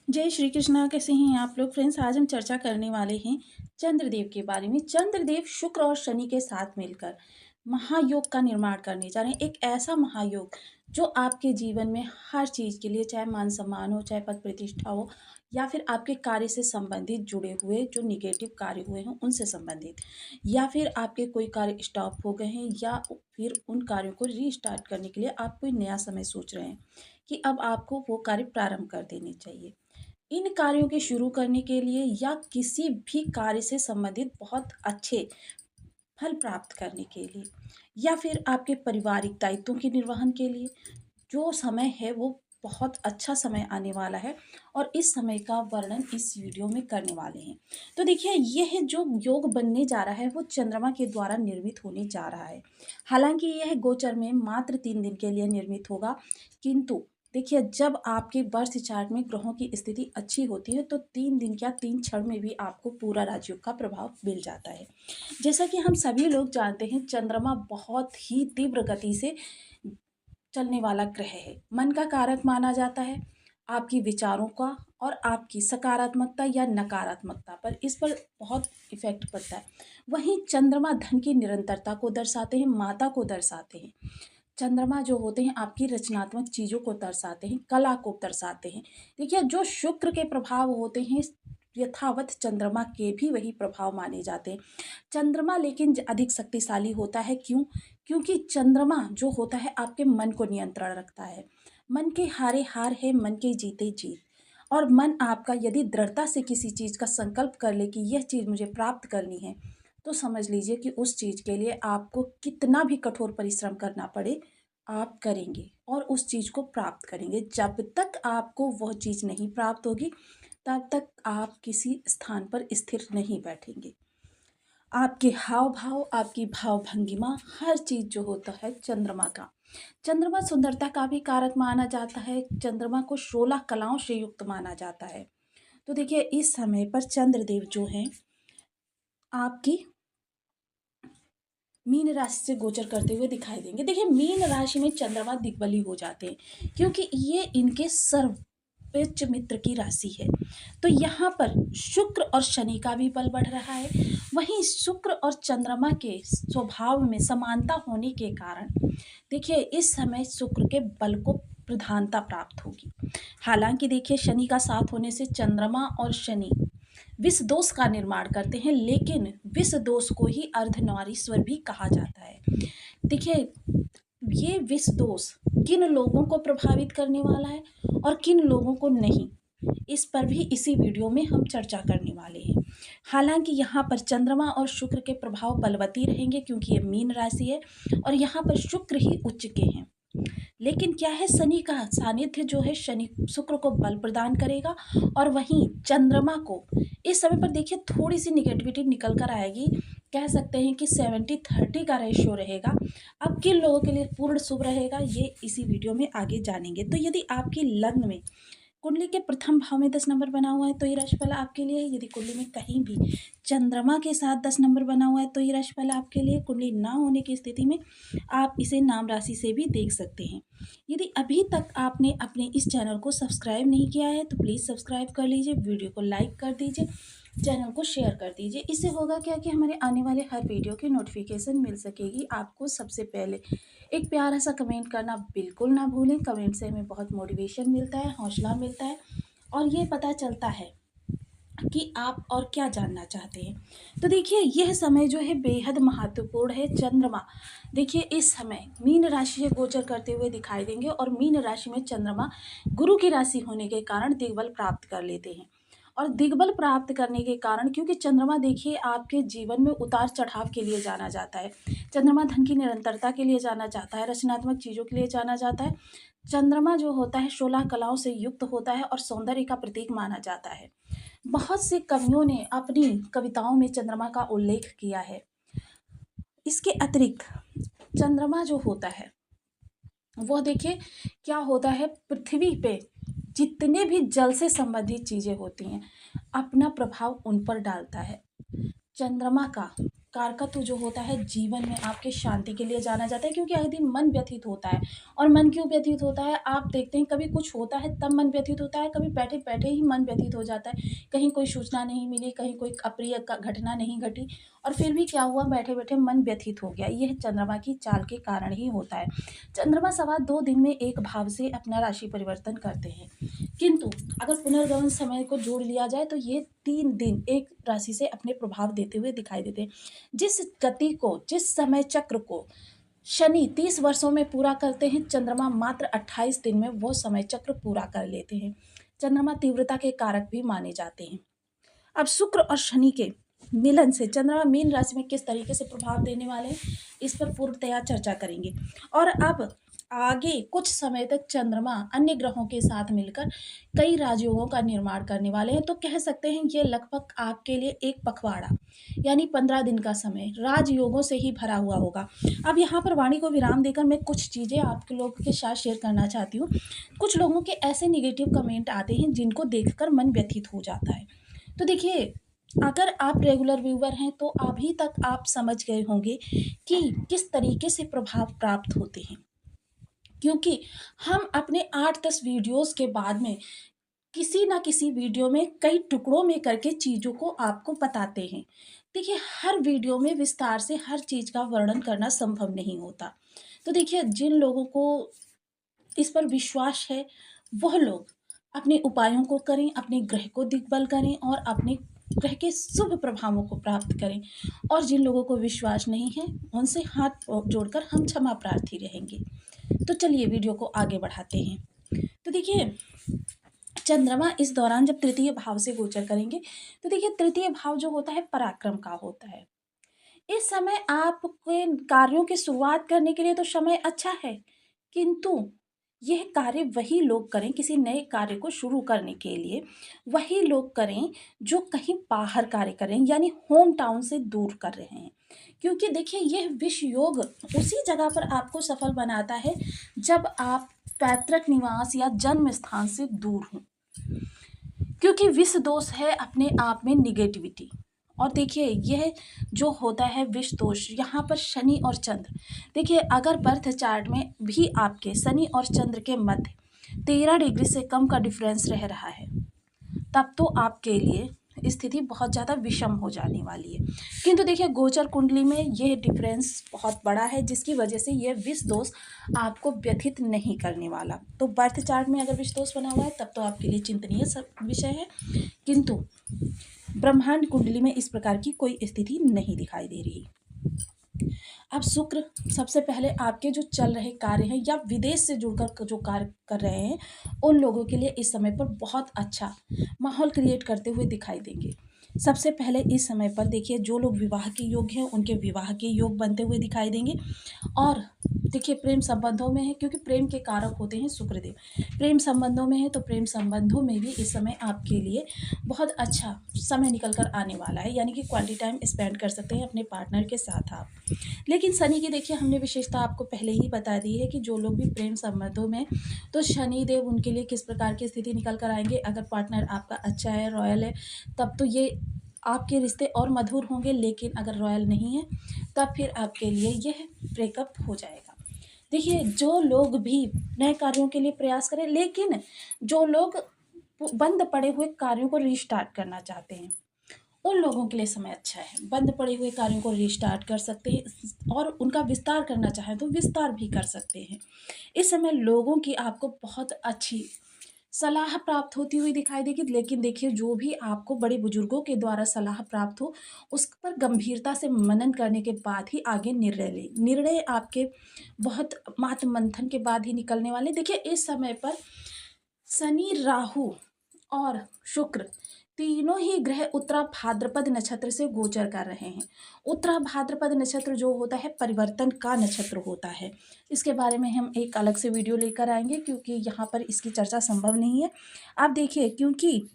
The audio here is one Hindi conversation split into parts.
जय श्री कृष्णा। कैसे हैं आप लोग फ्रेंड्स? आज हम चर्चा करने वाले हैं चंद्रदेव के बारे में। चंद्रदेव शुक्र और शनि के साथ मिलकर महायोग का निर्माण करने जा रहे हैं। एक ऐसा महायोग जो आपके जीवन में हर चीज़ के लिए, चाहे मान सम्मान हो, चाहे पद प्रतिष्ठा हो, या फिर आपके कार्य से संबंधित जुड़े हुए जो निगेटिव कार्य हुए हैं उनसे संबंधित, या फिर आपके कोई कार्य स्टॉप हो गए हैं, या फिर उन कार्यों को रीस्टार्ट करने के लिए आप कोई नया समय सोच रहे हैं कि अब आपको वो कार्य प्रारंभ कर देने चाहिए। इन कार्यों के शुरू करने के लिए या किसी भी कार्य से संबंधित बहुत अच्छे फल प्राप्त करने के लिए, या फिर आपके पारिवारिक दायित्वों के निर्वहन के लिए जो समय है वो बहुत अच्छा समय आने वाला है। और इस समय का वर्णन इस वीडियो में करने वाले हैं। तो देखिए, यह जो योग बनने जा रहा है वो चंद्रमा के द्वारा निर्मित होने जा रहा है। हालांकि यह गोचर में मात्र 3 दिन के लिए निर्मित होगा, किंतु देखिए, जब आपके बर्थ चार्ट में ग्रहों की स्थिति अच्छी होती है तो 3 दिन क्या 3 क्षण में भी आपको पूरा राजयोग का प्रभाव मिल जाता है। जैसा कि हम सभी लोग जानते हैं, चंद्रमा बहुत ही तीव्र गति से चलने वाला ग्रह है। मन का कारक माना जाता है। आपकी विचारों का और आपकी सकारात्मकता या नकारात्मकता पर इस पर बहुत इफेक्ट पड़ता है। वहीं चंद्रमा धन की निरंतरता को दर्शाते हैं, माता को दर्शाते हैं। चंद्रमा जो होते हैं आपकी रचनात्मक चीज़ों को दर्शाते हैं, कला को दर्शाते हैं। देखिए, जो शुक्र के प्रभाव होते हैं यथावत चंद्रमा के भी वही प्रभाव माने जाते हैं। चंद्रमा लेकिन अधिक शक्तिशाली होता है। क्यों? क्योंकि चंद्रमा जो होता है आपके मन को नियंत्रण रखता है। मन के हारे हार है, मन के जीते जीत। और मन आपका यदि दृढ़ता से किसी चीज़ का संकल्प कर ले कि यह चीज़ मुझे प्राप्त करनी है, तो समझ लीजिए कि उस चीज़ के लिए आपको कितना भी कठोर परिश्रम करना पड़े, आप करेंगे और उस चीज़ को प्राप्त करेंगे। जब तक आपको वह चीज़ नहीं प्राप्त होगी, तब तक आप किसी स्थान पर स्थिर नहीं बैठेंगे। आपके हाव भाव, आपकी भाव भंगिमा, हर चीज़ जो होता है चंद्रमा का। चंद्रमा सुंदरता का भी कारक माना जाता है। चंद्रमा को 16 कलाओं से युक्त माना जाता है। तो देखिए, इस समय पर चंद्रदेव जो हैं आपकी मीन राशि से गोचर करते हुए दिखाई देंगे। देखिए, मीन राशि में चंद्रमा दिग्बली हो जाते हैं क्योंकि ये इनके सर्वोच्च मित्र की राशि है। तो यहाँ पर शुक्र और शनि का भी बल बढ़ रहा है। वहीं शुक्र और चंद्रमा के स्वभाव में समानता होने के कारण देखिए, इस समय शुक्र के बल को प्रधानता प्राप्त होगी। हालांकि देखिए, शनि का साथ होने से चंद्रमा और शनि विष दोष का निर्माण करते हैं, लेकिन विष दोष को ही अर्धनारीश्वर भी कहा जाता है। देखिए, ये विष दोष किन लोगों को प्रभावित करने वाला है और किन लोगों को नहीं, इस पर भी इसी वीडियो में हम चर्चा करने वाले हैं। हालांकि यहाँ पर चंद्रमा और शुक्र के प्रभाव बलवती रहेंगे क्योंकि ये मीन राशि है और यहाँ पर शुक्र ही उच्च के हैं। लेकिन क्या है, शनि का सानिध्य जो है शनि शुक्र को बल प्रदान करेगा। और वहीं चंद्रमा को इस समय पर देखिए थोड़ी सी निगेटिविटी निकल कर आएगी। कह सकते हैं कि 70-30 का रेशियो रहेगा। अब किन लोगों के लिए पूर्ण शुभ रहेगा ये इसी वीडियो में आगे जानेंगे। तो यदि आपकी लग्न में कुंडली के प्रथम भाव में 10 नंबर बना हुआ है तो ये राशिफल आपके लिए है। यदि कुंडली में कहीं भी चंद्रमा के साथ 10 नंबर बना हुआ है तो ये राशिफल आपके लिए। कुंडली ना होने की स्थिति में आप इसे नाम राशि से भी देख सकते हैं। यदि अभी तक आपने अपने इस चैनल को सब्सक्राइब नहीं किया है तो प्लीज़ सब्सक्राइब कर लीजिए, वीडियो को लाइक कर दीजिए, चैनल को शेयर कर दीजिए। इससे होगा क्या कि हमारे आने वाले हर वीडियो की नोटिफिकेशन मिल सकेगी आपको सबसे पहले। एक प्यारा सा कमेंट करना बिल्कुल ना भूलें। कमेंट से हमें बहुत मोटिवेशन मिलता है, हौसला मिलता है और ये पता चलता है कि आप और क्या जानना चाहते हैं। तो देखिए, यह समय जो है बेहद महत्वपूर्ण है। चंद्रमा देखिए इस समय मीन राशि से गोचर करते हुए दिखाई देंगे और मीन राशि में चंद्रमा गुरु की राशि होने के कारण दिग्बल प्राप्त कर लेते हैं। और दिग्बल प्राप्त करने के कारण, क्योंकि चंद्रमा देखिए आपके जीवन में उतार चढ़ाव के लिए जाना जाता है। चंद्रमा धन की निरंतरता के लिए जाना जाता है, रचनात्मक चीज़ों के लिए जाना जाता है। चंद्रमा जो होता है 16 कलाओं से युक्त होता है और सौंदर्य का प्रतीक माना जाता है। बहुत से कवियों ने अपनी कविताओं में चंद्रमा का उल्लेख किया है। इसके अतिरिक्त चंद्रमा जो होता है वो देखिए क्या होता है, पृथ्वी पे जितने भी जल से संबंधित चीज़ें होती हैं अपना प्रभाव उन पर डालता है। चंद्रमा का कारकत्व जो होता है जीवन में आपके शांति के लिए जाना जाता है, क्योंकि आए दिन मन व्यथित होता है। और मन क्यों व्यथित होता है, आप देखते हैं कभी कुछ होता है तब मन व्यथित होता है, कभी बैठे बैठे ही मन व्यथित हो जाता है। कहीं कोई सूचना नहीं मिली, कहीं कोई अप्रिय घटना नहीं घटी, और फिर भी क्या हुआ, बैठे बैठे मन व्यथित हो गया। यह चंद्रमा की चाल के कारण ही होता है। चंद्रमा सवा 2 दिन में एक भाव से अपना राशि परिवर्तन करते हैं, किंतु अगर पुनर्गमन समय को जोड़ लिया जाए तो ये 3 दिन एक राशि से अपने प्रभाव देते हुए दिखाई देते हैं। जिस गति को, जिस समय चक्र को शनि 30 वर्षों में पूरा करते हैं, चंद्रमा मात्र 28 दिन में वो समय चक्र पूरा कर लेते हैं। चंद्रमा तीव्रता के कारक भी माने जाते हैं। अब शुक्र और शनि के मिलन से चंद्रमा मीन राशि में किस तरीके से प्रभाव देने वाले हैं, इस पर पूर्णतया चर्चा करेंगे। और अब आगे कुछ समय तक चंद्रमा अन्य ग्रहों के साथ मिलकर कई राजयोगों का निर्माण करने वाले हैं। तो कह सकते हैं ये लगभग आपके लिए एक पखवाड़ा यानी 15 दिन का समय राजयोगों से ही भरा हुआ होगा। अब यहाँ पर वाणी को विराम देकर मैं कुछ चीज़ें आपके लोगों के साथ शेयर करना चाहती हूँ। कुछ लोगों के ऐसे निगेटिव कमेंट आते हैं जिनको देखकर मन व्यथित हो जाता है। तो देखिए, अगर आप रेगुलर व्यूवर हैं तो अभी तक आप समझ गए होंगे कि किस तरीके से प्रभाव प्राप्त होते हैं, क्योंकि हम अपने 8-10 वीडियोस के बाद में किसी ना किसी वीडियो में कई टुकड़ों में करके चीज़ों को आपको बताते हैं। देखिए, हर वीडियो में विस्तार से हर चीज़ का वर्णन करना संभव नहीं होता। तो देखिए, जिन लोगों को इस पर विश्वास है वह लोग अपने उपायों को करें, अपने ग्रह को दिग्बल करें और अपने ग्रह के शुभ प्रभावों को प्राप्त करें। और जिन लोगों को विश्वास नहीं है उनसे हाथ जोड़कर हम क्षमा प्रार्थी रहेंगे। तो चलिए वीडियो को आगे बढ़ाते हैं। तो देखिए, चंद्रमा इस दौरान जब तृतीय भाव से गोचर करेंगे तो देखिए, तृतीय भाव जो होता है पराक्रम का होता है। इस समय आपके कार्यों की शुरुआत करने के लिए तो समय अच्छा है, किंतु यह कार्य वही लोग करें, किसी नए कार्य को शुरू करने के लिए वही लोग करें जो कहीं बाहर कार्य करें, यानी होम टाउन से दूर कर रहे हैं। क्योंकि देखिए, यह विष योग उसी जगह पर आपको सफल बनाता है जब आप पैतृक निवास या जन्म स्थान से दूर हों, क्योंकि विष दोष है अपने आप में निगेटिविटी। और देखिए, यह जो होता है विष दोष, यहाँ पर शनि और चंद्र, देखिए अगर बर्थ चार्ट में भी आपके शनि और चंद्र के मध्य 13 डिग्री से कम का डिफरेंस रह रहा है, तब तो आपके लिए स्थिति बहुत ज़्यादा विषम हो जाने वाली है। किंतु देखिए, गोचर कुंडली में यह डिफरेंस बहुत बड़ा है, जिसकी वजह से यह विष दोष आपको व्यथित नहीं करने वाला। तो बर्थ चार्ट में अगर विष दोष बना हुआ है तब तो आपके लिए चिंतनीय विषय है, किंतु ब्रह्मांड कुंडली में इस प्रकार की कोई स्थिति नहीं दिखाई दे रही। अब शुक्र सबसे पहले आपके जो चल रहे कार्य हैं या विदेश से जुड़कर जो कार्य कर रहे हैं उन लोगों के लिए इस समय पर बहुत अच्छा माहौल क्रिएट करते हुए दिखाई देंगे। सबसे पहले इस समय पर देखिए, जो लोग विवाह के योग्य हैं उनके विवाह के योग बनते हुए दिखाई देंगे। और देखिए, प्रेम संबंधों में है, क्योंकि प्रेम के कारक होते हैं शुक्रदेव, प्रेम संबंधों में है तो प्रेम संबंधों में भी इस समय आपके लिए बहुत अच्छा समय निकल कर आने वाला है, यानी कि क्वालिटी टाइम स्पेंड कर सकते हैं अपने पार्टनर के साथ आप। लेकिन शनि की देखिए, हमने विशेषता आपको पहले ही बता दी है कि जो लोग भी प्रेम संबंधों में, तो शनि देव उनके लिए किस प्रकार की स्थिति निकल कर आएंगे। अगर पार्टनर आपका अच्छा है, रॉयल है, तब तो ये आपके रिश्ते और मधुर होंगे, लेकिन अगर रॉयल नहीं है तब फिर आपके लिए यह ब्रेकअप हो जाएगा। देखिए, जो लोग भी नए कार्यों के लिए प्रयास करें, लेकिन जो लोग बंद पड़े हुए कार्यों को रीस्टार्ट करना चाहते हैं उन लोगों के लिए समय अच्छा है। बंद पड़े हुए कार्यों को रीस्टार्ट कर सकते हैं और उनका विस्तार करना चाहें तो विस्तार भी कर सकते हैं। इस समय लोगों की आपको बहुत अच्छी सलाह प्राप्त होती हुई दिखाई देगी। लेकिन देखिए, जो भी आपको बड़े बुजुर्गों के द्वारा सलाह प्राप्त हो उस पर गंभीरता से मनन करने के बाद ही आगे निर्णय लें। निर्णय आपके बहुत मात मंथन के बाद ही निकलने वाले। देखिए, इस समय पर शनि, राहु और शुक्र तीनों ही ग्रह उत्तरा भाद्रपद नक्षत्र से गोचर कर रहे हैं। उत्तरा भाद्रपद नक्षत्र जो होता है परिवर्तन का नक्षत्र होता है। इसके बारे में हम एक अलग से वीडियो लेकर आएंगे, क्योंकि यहाँ पर इसकी चर्चा संभव नहीं है। आप देखिए, क्योंकि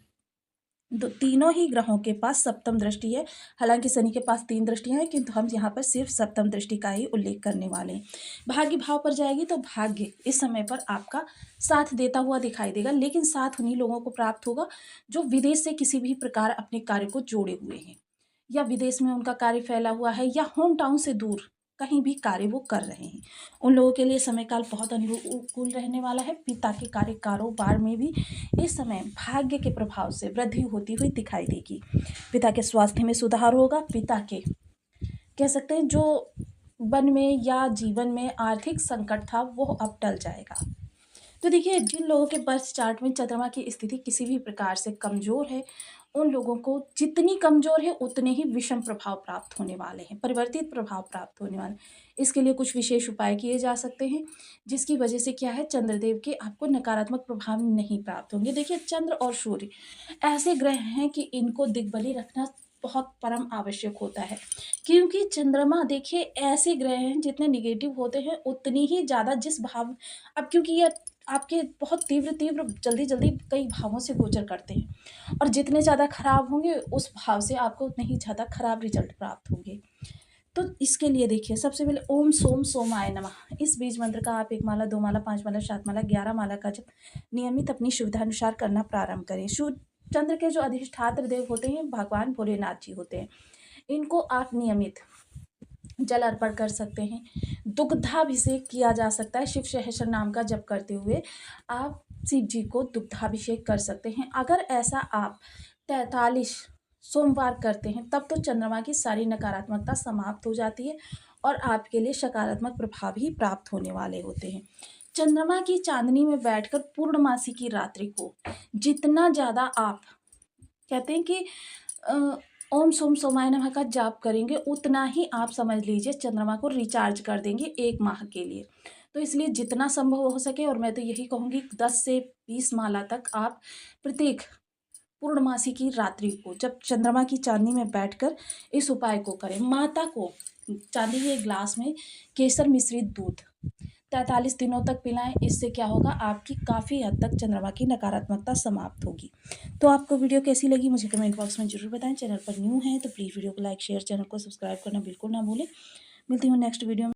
तीनों ही ग्रहों के पास सप्तम दृष्टि है। हालांकि शनि के पास 3 दृष्टियां हैं, किंतु हम यहाँ पर सिर्फ सप्तम दृष्टि का ही उल्लेख करने वाले हैं। भाग्य भाव पर जाएगी तो भाग्य इस समय पर आपका साथ देता हुआ दिखाई देगा, लेकिन साथ उन्हीं लोगों को प्राप्त होगा जो विदेश से किसी भी प्रकार अपने कार्य को जोड़े हुए हैं। या विदेश में उनका कार्य फैला हुआ है या होम टाउन से दूर कहीं भी कार्य वो कर रहे हैं, उन लोगों के लिए समय काल बहुत अनुकूल रहने वाला है। पिता के कार्य कारोबार में भी इस समय भाग्य के प्रभाव से वृद्धि होती हुई दिखाई देगी। पिता के स्वास्थ्य में सुधार होगा। पिता के कह सकते हैं जो वन में या जीवन में आर्थिक संकट था वो अब टल जाएगा। तो देखिए, जिन लोगों के बर्थ चार्ट में चंद्रमा की स्थिति किसी भी प्रकार से कमज़ोर है, उन लोगों को जितनी कमज़ोर है उतने ही विषम प्रभाव प्राप्त होने वाले हैं, परिवर्तित प्रभाव प्राप्त होने वाले हैं। इसके लिए कुछ विशेष उपाय किए जा सकते हैं, जिसकी वजह से क्या है, चंद्रदेव के आपको नकारात्मक प्रभाव नहीं प्राप्त होंगे। देखिए, चंद्र और सूर्य ऐसे ग्रह हैं कि इनको दिग्बली रखना बहुत परम आवश्यक होता है, क्योंकि चंद्रमा देखिए ऐसे ग्रह हैं जितने निगेटिव होते हैं उतनी ही ज़्यादा जिस भाव, अब क्योंकि ये आपके बहुत तीव्र तीव्र जल्दी जल्दी कई भावों से गोचर करते हैं, और जितने ज़्यादा खराब होंगे उस भाव से आपको उतने ही ज़्यादा खराब रिजल्ट प्राप्त होंगे। तो इसके लिए देखिए, सबसे पहले ओम सोम सोमाय नमः इस बीज मंत्र का आप 1 माला, 2 माला, 5 माला, 7 माला, 11 माला का जब नियमित अपनी सुविधानुसार करना प्रारंभ करें। चंद्र के जो अधिष्ठात्र देव होते हैं भगवान भोलेनाथ जी होते हैं, इनको आप नियमित जल अर्पण कर सकते हैं। दुग्धाभिषेक किया जा सकता है, शिव सहस्त्र नाम का जप करते हुए आप शिव जी को दुग्धाभिषेक कर सकते हैं। अगर ऐसा आप 43 सोमवार करते हैं तब तो चंद्रमा की सारी नकारात्मकता समाप्त हो जाती है और आपके लिए सकारात्मक प्रभाव ही प्राप्त होने वाले होते हैं। चंद्रमा की चांदनी में बैठकर पूर्णमासी की रात्रि को जितना ज़्यादा आप कहते हैं कि ओम सोम सोमाय नमः का जाप करेंगे उतना ही आप समझ लीजिए चंद्रमा को रिचार्ज कर देंगे 1 माह के लिए। तो इसलिए जितना संभव हो सके, और मैं तो यही कहूँगी 10 से 20 माला तक आप प्रत्येक पूर्णमासी की रात्रि को जब चंद्रमा की चांदनी में बैठकर इस उपाय को करें। माता को चांदी के ग्लास में केसर मिश्रित दूध 43 दिनों तक पिलाएं। इससे क्या होगा, आपकी काफ़ी हद तक चंद्रमा की नकारात्मकता समाप्त होगी। तो आपको वीडियो कैसी लगी मुझे कमेंट बॉक्स में ज़रूर बताएं। चैनल पर न्यू हैं तो प्लीज़ वीडियो को लाइक शेयर, चैनल को सब्सक्राइब करना बिल्कुल ना भूलें। मिलती हूँ नेक्स्ट वीडियो में।